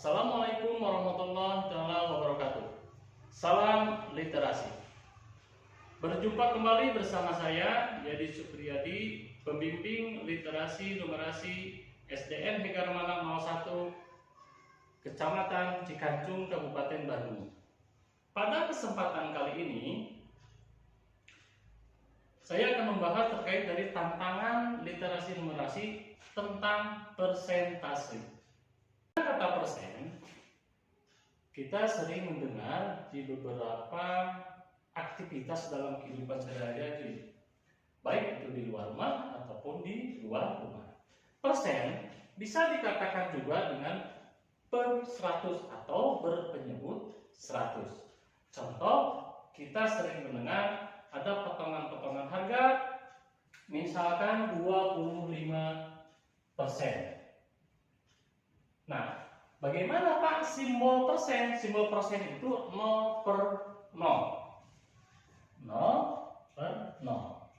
Assalamualaikum warahmatullahi wabarakatuh. Salam literasi. Berjumpa kembali bersama saya Yadi Supriyadi, pembimbing literasi numerasi SDN Hegarmana 01, Kecamatan Cikancung, Kabupaten Bandung. Pada kesempatan kali ini, saya akan membahas terkait dari tantangan literasi numerasi tentang persentase. Kata persen, kita sering mendengar di beberapa aktivitas dalam kehidupan sehari-hari, baik itu di luar rumah ataupun di luar rumah. Persen bisa dikatakan juga dengan per 100 atau berpenyebut 100. Contoh, kita sering mendengar ada potongan-potongan harga, misalkan 25%. Nah, bagaimana Pak simbol persen? Simbol persen itu 0 per 0. 0 per 0.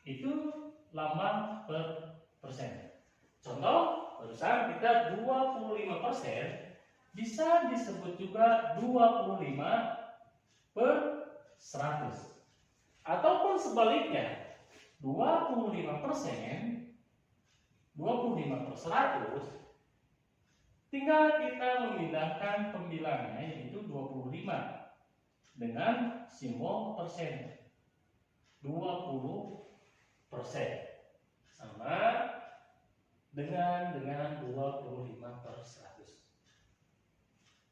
Itu lambang per persen. Contoh, barusan kita 25%, bisa disebut juga 25 per 100. Ataupun sebaliknya, 25%, 25 per 100, tinggal kita memindahkan pembilangnya, yaitu 25 dengan simbol persen. 20% sama dengan 25 per 100.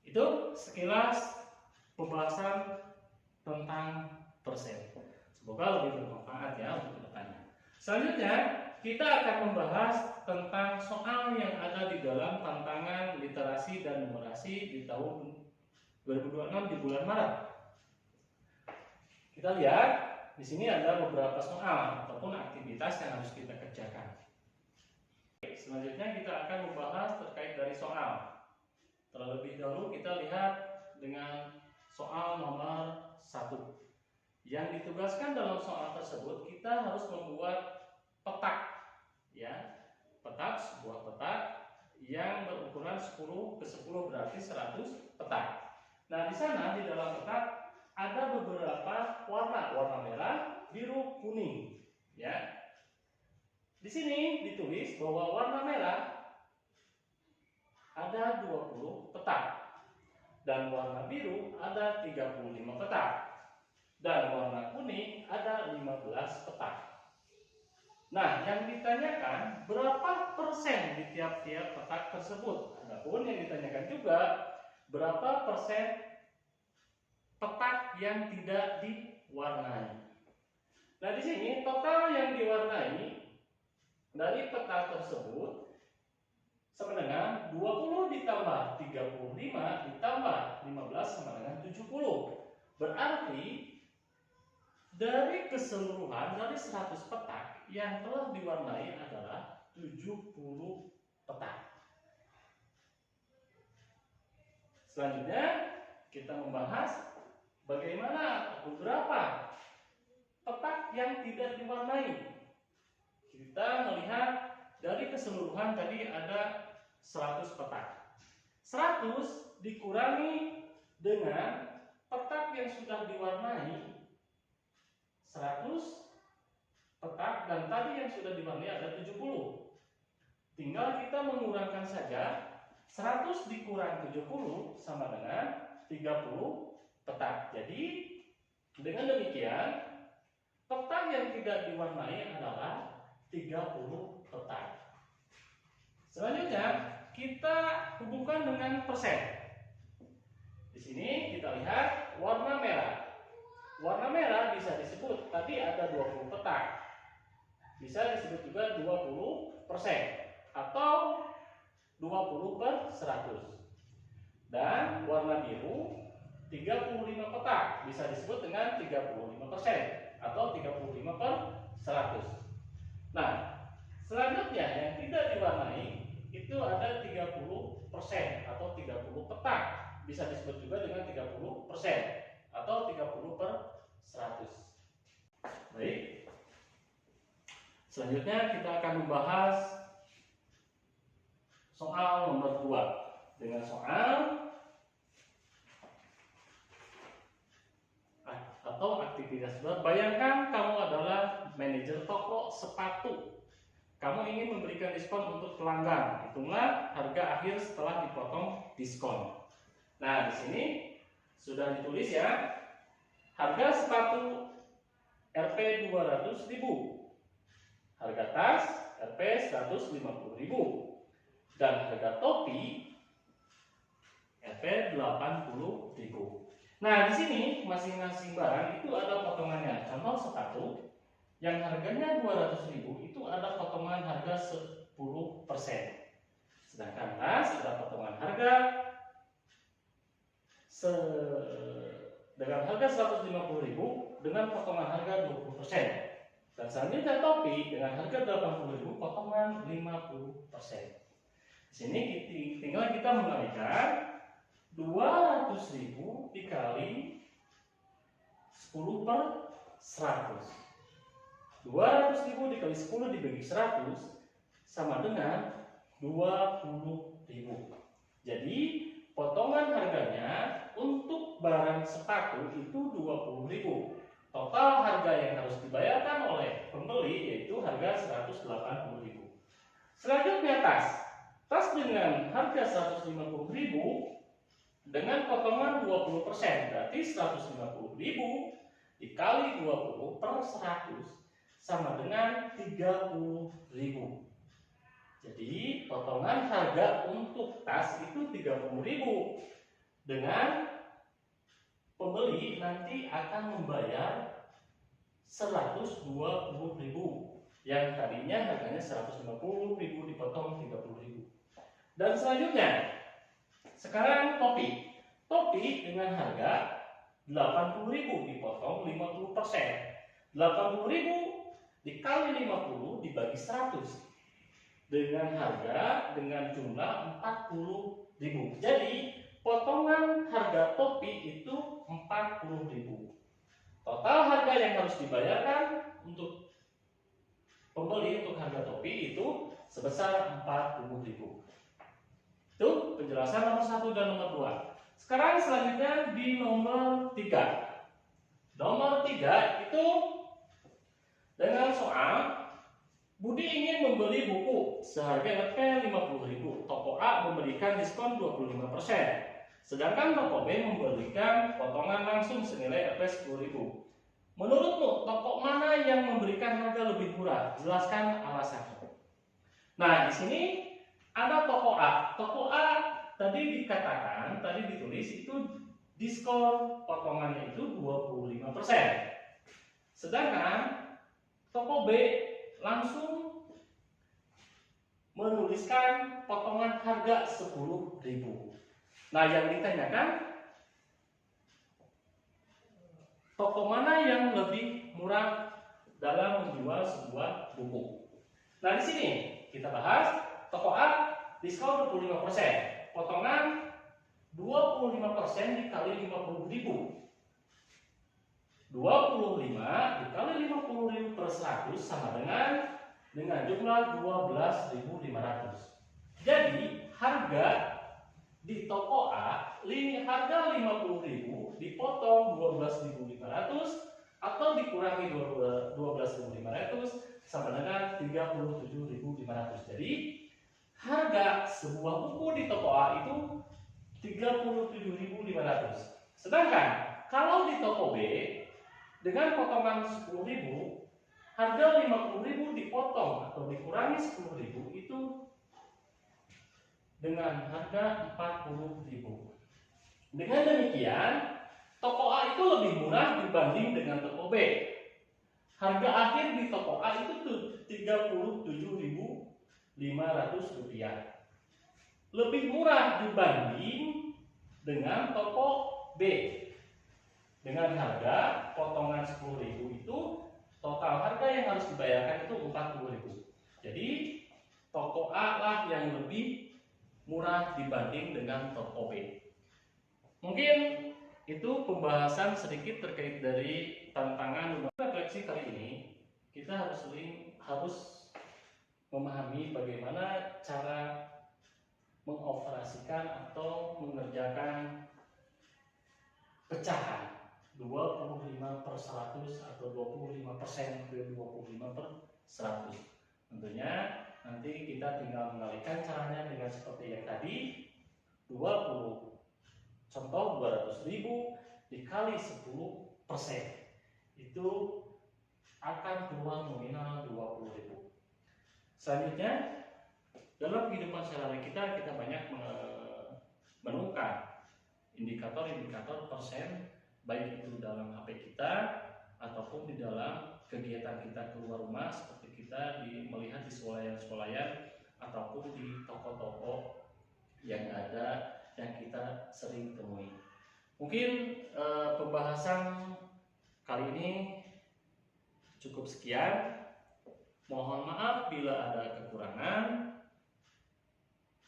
Itu sekilas pembahasan tentang persen. Semoga lebih bermanfaat ya untuk bertanya. Selanjutnya kita akan membahas tentang soal yang ada di dalam tantangan literasi dan numerasi di tahun 2026 di bulan Maret. Kita lihat di sini ada beberapa soal ataupun aktivitas yang harus kita kerjakan. Selanjutnya kita akan membahas terkait dari soal. Terlebih dahulu kita lihat dengan soal nomor 1. Yang ditugaskan dalam soal tersebut, kita harus membuat petak, ya, petak, sebuah petak yang berukuran 10 ke 10 berarti 100 petak. Nah, di sana di dalam petak ada beberapa warna merah, biru, kuning, ya. Di sini ditulis bahwa warna merah ada 20 petak dan warna biru ada 35 petak. Dan warna kuning ada 15 petak. Nah, yang ditanyakan berapa persen di tiap-tiap petak tersebut. Adapun yang ditanyakan juga berapa persen petak yang tidak diwarnai. Nah, di sini total yang diwarnai dari petak tersebut sama dengan 20 ditambah 35 ditambah 15 sama dengan 70. Berarti dari keseluruhan dari 100 petak yang telah diwarnai adalah 70 petak. Selanjutnya kita membahas bagaimana beberapa petak yang tidak diwarnai. Kita melihat dari keseluruhan tadi ada 100 petak. 100 dikurangi dengan petak yang sudah diwarnai 100 petak dan tadi yang sudah diwarnai ada 70. Tinggal kita mengurangkan saja. 100 dikurang 70 sama dengan 30 petak. Jadi dengan demikian petak yang tidak diwarnai adalah 30 petak. Selanjutnya kita hubungkan dengan persen. Di sini kita lihat warna merah. Warna merah bisa disebut tadi ada 20 petak. Bisa disebut juga 20% atau 20 per 100. Dan warna biru 35 petak. Bisa disebut dengan 35% atau 35 per 100. Nah, selanjutnya yang tidak diwarnai itu ada 30% atau 30 petak. Bisa disebut juga dengan 30% atau 30 per 100. Baik. Selanjutnya kita akan membahas soal nomor 2. dengan soal atau aktivitas buat. Bayangkan kamu adalah manajer toko sepatu. Kamu ingin memberikan diskon untuk pelanggan. Hitunglah harga akhir setelah dipotong diskon. Nah, di sini sudah ditulis ya. Harga sepatu Rp 200.000. Harga tas Rp 150.000. Dan harga topi Rp 80.000. Nah, di sini masing-masing barang itu ada potongannya. Contoh sepatu yang harganya 200.000 itu ada potongan harga 10%. Sedangkan tas ada potongan harga dengan harga 150.000 dengan potongan harga 20%. Dan selanjutnya topi dengan harga 80.000 potongan 50%. Di sini tinggal kita mengalikan 200.000 dikali 10 per 100. 200.000 dikali 10 dibagi 100 sama dengan 20.000. Jadi potongan harganya untuk barang sepatu itu 20.000. Total harga yang harus dibayarkan oleh pembeli yaitu harga 180.000. Selanjutnya tas dengan harga 150.000 dengan potongan 20%, berarti 150.000 dikali 20 per 100 sama dengan 30.000. Jadi potongan harga untuk tas itu 30.000. Dengan pembeli nanti akan membayar 120.000. Yang tadinya harganya 150.000 dipotong 30.000. Dan selanjutnya sekarang topi dengan harga 80.000 dipotong 50%. 80.000 dikali 50 dibagi 100 dengan harga dengan jumlah 40.000. Jadi potongan harga topi itu 40.000. Total harga yang harus dibayarkan untuk pembeli untuk harga topi itu sebesar 40.000. Itu penjelasan nomor 1 dan nomor 2. Sekarang selanjutnya di nomor 3. Nomor 3 itu dengan soal Budi ingin membeli buku seharga Rp 50.000. Toko A memberikan diskon 25%. Sedangkan toko B memberikan potongan langsung senilai Rp 10.000. Menurutmu toko mana yang memberikan harga lebih murah? Jelaskan alasannya. Nah, di sini ada toko A. Toko A tadi ditulis itu diskon potongannya itu 25%. Sedangkan toko B langsung menuliskan potongan harga 10.000. Nah, yang ditanyakan toko mana yang lebih murah dalam menjual sebuah buku. Nah, di sini kita bahas toko A diskon 25%, potongan 25% dikali 50.000. 25 dikali 50.000 per 100 sama dengan jumlah 12.500. Jadi harga di toko A harga 50.000 dipotong 12.500 atau dikurangi 12.500 sama dengan 37.500. Jadi harga sebuah buku di toko A itu 37.500. Sedangkan kalau di toko B dengan potongan 10.000, harga 50.000 dipotong atau dikurangi 10.000 itu dengan harga 40.000. Dengan demikian, toko A itu lebih murah dibanding dengan toko B. Harga akhir di toko A itu Rp37.500. Lebih murah dibanding dengan toko B. Dengan harga potongan 10.000 itu total harga yang harus dibayarkan itu 40.000. Jadi toko A lah yang lebih murah dibanding dengan toko B. Mungkin itu pembahasan sedikit terkait dari tantangan refleksi kali ini. Kita harus memahami bagaimana cara mengoperasikan atau mengerjakan pecahan 25/100 atau 25% ke 25/100. Tentunya nanti kita tinggal mengalihkan caranya dengan seperti yang tadi. 20, contoh 200.000 dikali 10%, itu akan keluar nominal 20.000. Selanjutnya, dalam kehidupan sehari-hari kita banyak menemukan indikator-indikator persen, baik itu dalam HP kita ataupun di dalam kegiatan kita keluar rumah, seperti kita melihat di swalayan-swalayan ataupun di toko-toko yang ada yang kita sering temui. Mungkin pembahasan kali ini cukup sekian. Mohon maaf bila ada kekurangan.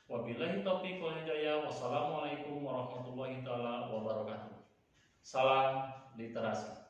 Wabillahi taufiq wal hidayah. Wassalamualaikum warahmatullahi wabarakatuh. Salam literasi.